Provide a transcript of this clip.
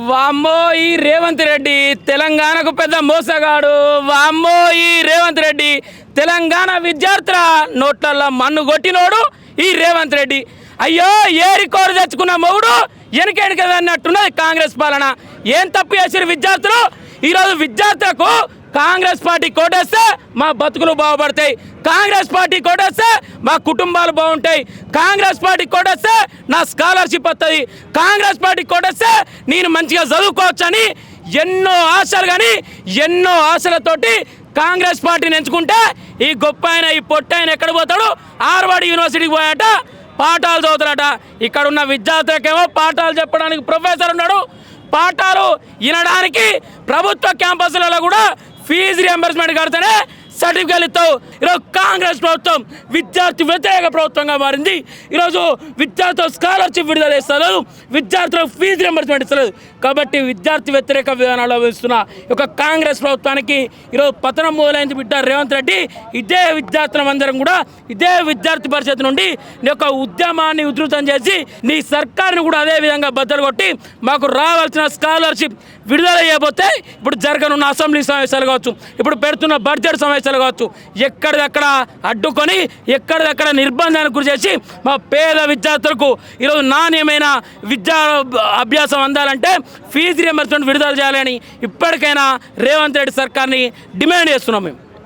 వామ్మో ఈ రేవంత్ రెడ్డి తెలంగాణకు పెద్ద మోసగాడు. వామ్మో ఈ రేవంత్ రెడ్డి తెలంగాణ విద్యార్థుల నోట్లల్లో మన్ను కొట్టినోడు ఈ రేవంత్ రెడ్డి. అయ్యో ఏరి కోరు తెచ్చుకున్న మొగుడు వెనకన్నట్టున్నది కాంగ్రెస్ పాలన. ఏం తప్పు చేసిన విద్యార్థులు? ఈరోజు విద్యార్థులకు కాంగ్రెస్ పార్టీ కోటేస్తే మా బతుకులు బాగుపడతాయి, కాంగ్రెస్ పార్టీ కోటేస్తే మా కుటుంబాలు బాగుంటాయి, కాంగ్రెస్ పార్టీ కోటేస్తే నా స్కాలర్షిప్ వస్తుంది, కాంగ్రెస్ పార్టీ కోటేస్తే నేను మంచిగా చదువుకోవచ్చని ఎన్నో ఆశలు, కానీ ఎన్నో ఆశలతోటి కాంగ్రెస్ పార్టీని ఎంచుకుంటే ఈ గొప్ప ఆయన ఈ పొట్ట ఆయన ఎక్కడ పోతాడు? హార్వర్డ్ యూనివర్సిటీకి పోయాట, పాఠాలు చదువుతారట. ఇక్కడ ఉన్న విద్యార్థులకేమో పాఠాలు చెప్పడానికి ప్రొఫెసర్ ఉన్నాడు, పాఠాలు వినడానికి ప్రభుత్వ క్యాంపస్లలో కూడా ఫీజు రియంబర్స్మెంట్ కడితేనే సర్టిఫికేట్లు ఇస్తావు. ఈరోజు కాంగ్రెస్ ప్రభుత్వం విద్యార్థి వ్యతిరేక ప్రభుత్వంగా మారింది. ఈరోజు విద్యార్థులకు స్కాలర్షిప్ విడుదల ఇస్తలేదు, విద్యార్థులకు ఫీజు రియంబర్స్మెంట్ ఇస్తలేదు. కాబట్టి విద్యార్థి వ్యతిరేక విధానాలు వేస్తున్న ఒక కాంగ్రెస్ ప్రభుత్వానికి ఈరోజు పతనం మొదలైంది బిడ్డ రేవంత్ రెడ్డి. ఇదే విద్యార్థులందరం కూడా ఇదే విద్యార్థి పరిషత్ నుండి నీ యొక్క ఉద్యమాన్ని ఉధృతం చేసి నీ సర్కారుని కూడా అదే విధంగా బద్దలు కొట్టి మాకు రావాల్సిన స్కాలర్షిప్ విడుదల చేయబోతే ఇప్పుడు జరగనున్న అసెంబ్లీ సమావేశాలు కావచ్చు, ఇప్పుడు పెడుతున్న బడ్జెట్ సమావేశాలు కావచ్చు, ఎక్కడిదక్కడ అడ్డుకొని ఎక్కడిదక్కడ నిర్బంధానికి గురి చేసి మా పేద విద్యార్థులకు ఈరోజు నాణ్యమైన విద్యా అభ్యాసం అందాలంటే ఫీజు రియంబర్స్మెంట్ విడుదల చేయాలని ఇప్పటికైనా రేవంత్ రెడ్డి సర్కార్ని డిమాండ్ చేస్తున్నాం మేము.